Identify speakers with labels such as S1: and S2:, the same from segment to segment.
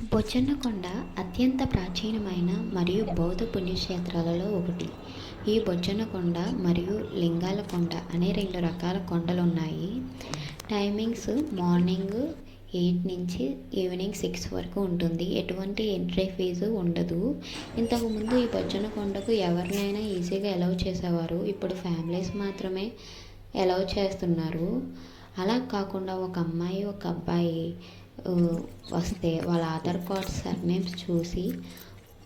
S1: బొజ్జన్నకొండ అత్యంత ప్రాచీనమైన మరియు బౌద్ధ పుణ్యక్షేత్రాలలో ఒకటి. ఈ బొజ్జన్నకొండ మరియు లింగాల కొండ అనే 2 రకాల కొండలు ఉన్నాయి. టైమింగ్స్ మార్నింగ్ 8 నుంచి ఈవినింగ్ 6 వరకు ఉంటుంది. ఎటువంటి ఎంట్రీ ఫీజు ఉండదు. ఇంతకుముందు ఈ బొజ్జన్నకొండకు ఎవరినైనా ఈజీగా అలౌ చేసేవారు. ఇప్పుడు ఫ్యామిలీస్ మాత్రమే అలౌ చేస్తున్నారు. అలా కాకుండా ఒక అమ్మాయి ఒక అబ్బాయి వస్తే వాళ్ళ ఆధార్ కార్డ్ సర్నేమ్స్ చూసి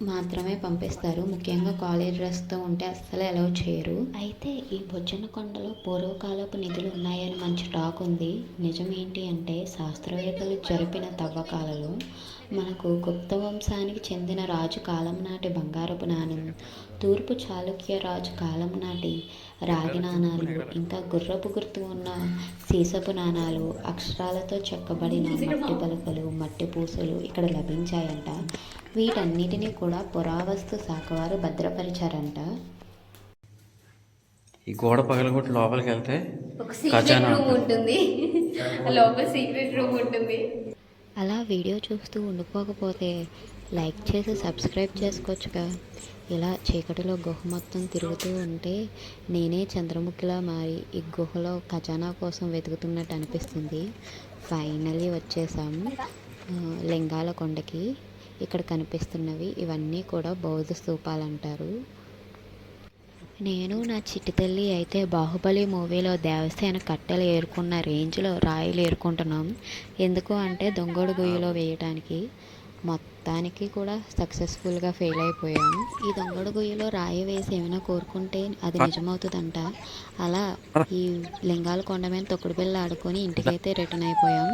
S1: మాత్రమే పంపిస్తారు. ముఖ్యంగా కాలేజ్ డ్రెస్తో ఉంటే అస్సలు అలౌ చేయరు. అయితే ఈ బొజ్జన్నకొండలో పూర్వకాలపు నిధులు ఉన్నాయని మంచి టాక్ ఉంది. నిజం ఏంటి అంటే శాస్త్రవేత్తలు జరిపిన తవ్వకాలలో మనకు గుప్త వంశానికి చెందిన రాజు కాలం నాటి బంగారపు నాణెం, తూర్పు చాళుక్య రాజు కాలం నాటి రాగి నాణాలు, ఇంకా గుర్రపు గుర్తు ఉన్న సీసపు నాణాలు, అక్షరాలతో చెక్కబడిన మట్టి పలకలు, మట్టి పూసలు ఇక్కడ లభించాయంట. వీటన్నిటినీ కూడా పురావస్తు శాఖ వారు భద్రపరిచారంట.
S2: ఈ గోడ పగలగొట్టి లోపలికి వెళ్తే
S1: ఒక సీక్రెట్ రూమ్ ఉంటుంది. లోపల సీక్రెట్ రూమ్ ఉంటుంది. అలా వీడియో చూస్తూ ఉండిపోకపోతే లైక్ చేసి సబ్స్క్రైబ్ చేసుకోవచ్చుగా. ఇలా చీకటిలో గుహ మొత్తం తిరుగుతూ ఉంటే నేనే చంద్రముఖిలా మారి ఈ గుహలో ఖజానా కోసం వెతుకుతున్నట్టు అనిపిస్తుంది. ఫైనల్లీ వచ్చేసాము లింగాల కొండకి. ఇక్కడ కనిపిస్తున్నవి ఇవన్నీ కూడా బౌద్ధ స్తూపాలు అంటారు. నేను నా చిట్టి తల్లి అయితే బాహుబలి మూవీలో దేవసేన కట్టెలు ఏరుకున్న రేంజ్లో రాయిలు ఏరుకుంటున్నాం. ఎందుకు అంటే దొంగడు గొయ్యిలో వేయటానికి. మొత్తానికి కూడా సక్సెస్ఫుల్గా ఫెయిల్ అయిపోయాం. ఈ దొంగడు గొయ్యిలో రాయి వేసి ఏమైనా కోరుకుంటే అది నిజమవుతుందంట. అలా ఈ లింగాల కొండ మీద తొక్కుడు బిళ్ళ ఆడుకొని ఇంటికైతే రిటర్న్ అయిపోయాం.